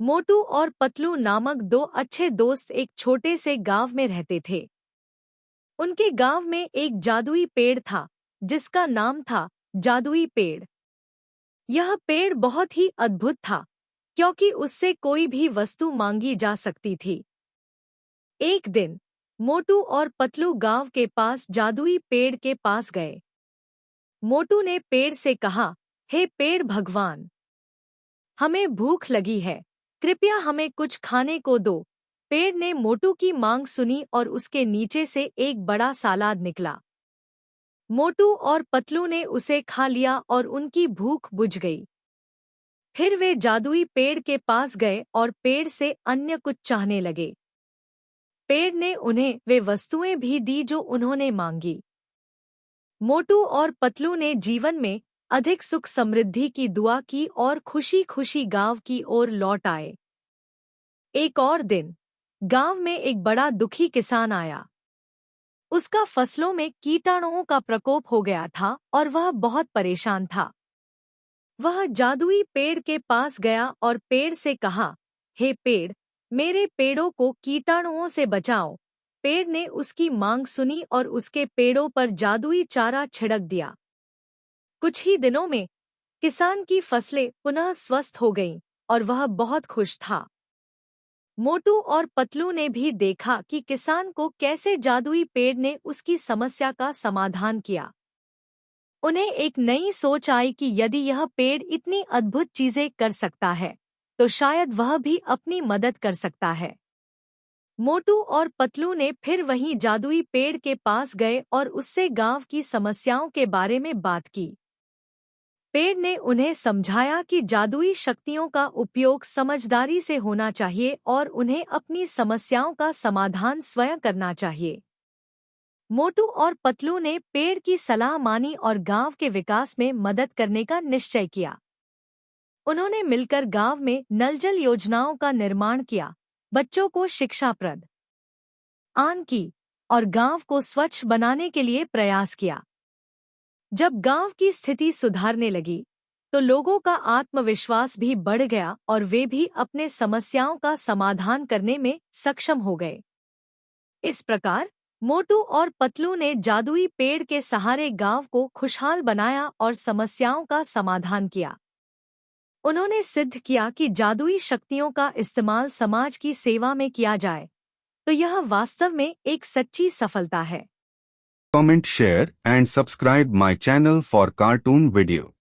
मोटू और पतलू नामक दो अच्छे दोस्त एक छोटे से गांव में रहते थे। उनके गांव में एक जादुई पेड़ था जिसका नाम था जादुई पेड़। यह पेड़ बहुत ही अद्भुत था क्योंकि उससे कोई भी वस्तु मांगी जा सकती थी। एक दिन मोटू और पतलू गांव के पास जादुई पेड़ के पास गए। मोटू ने पेड़ से कहा, हे पेड़ भगवान, हमें भूख लगी है, कृपया हमें कुछ खाने को दो। पेड़ ने मोटू की मांग सुनी और उसके नीचे से एक बड़ा सालाद निकला। मोटू और पतलू ने उसे खा लिया और उनकी भूख बुझ गई। फिर वे जादुई पेड़ के पास गए और पेड़ से अन्य कुछ चाहने लगे। पेड़ ने उन्हें वे वस्तुएं भी दी जो उन्होंने मांगी। मोटू और पतलू ने जीवन में अधिक सुख समृद्धि की दुआ की और खुशी खुशी गांव की ओर लौट आए। एक और दिन गांव में एक बड़ा दुखी किसान आया। उसका फसलों में कीटाणुओं का प्रकोप हो गया था और वह बहुत परेशान था। वह जादुई पेड़ के पास गया और पेड़ से कहा, हे पेड़, मेरे पेड़ों को कीटाणुओं से बचाओ। पेड़ ने उसकी मांग सुनी और उसके पेड़ों पर जादुई चारा छिड़क दिया। कुछ ही दिनों में किसान की फसलें पुनः स्वस्थ हो गईं और वह बहुत खुश था। मोटू और पतलू ने भी देखा कि किसान को कैसे जादुई पेड़ ने उसकी समस्या का समाधान किया। उन्हें एक नई सोच आई कि यदि यह पेड़ इतनी अद्भुत चीजें कर सकता है तो शायद वह भी अपनी मदद कर सकता है। मोटू और पतलू ने फिर वहीं जादुई पेड़ के पास गए और उससे गांव की समस्याओं के बारे में बात की। पेड़ ने उन्हें समझाया कि जादुई शक्तियों का उपयोग समझदारी से होना चाहिए और उन्हें अपनी समस्याओं का समाधान स्वयं करना चाहिए। मोटू और पतलू ने पेड़ की सलाह मानी और गांव के विकास में मदद करने का निश्चय किया। उन्होंने मिलकर गांव में नल जल योजनाओं का निर्माण किया, बच्चों को शिक्षा प्रदान की और गांव को स्वच्छ बनाने के लिए प्रयास किया। जब गांव की स्थिति सुधारने लगी तो लोगों का आत्मविश्वास भी बढ़ गया और वे भी अपने समस्याओं का समाधान करने में सक्षम हो गए। इस प्रकार मोटू और पतलू ने जादुई पेड़ के सहारे गांव को खुशहाल बनाया और समस्याओं का समाधान किया। उन्होंने सिद्ध किया कि जादुई शक्तियों का इस्तेमाल समाज की सेवा में किया जाए तो यह वास्तव में एक सच्ची सफलता है। Comment, share and subscribe my channel for cartoon video.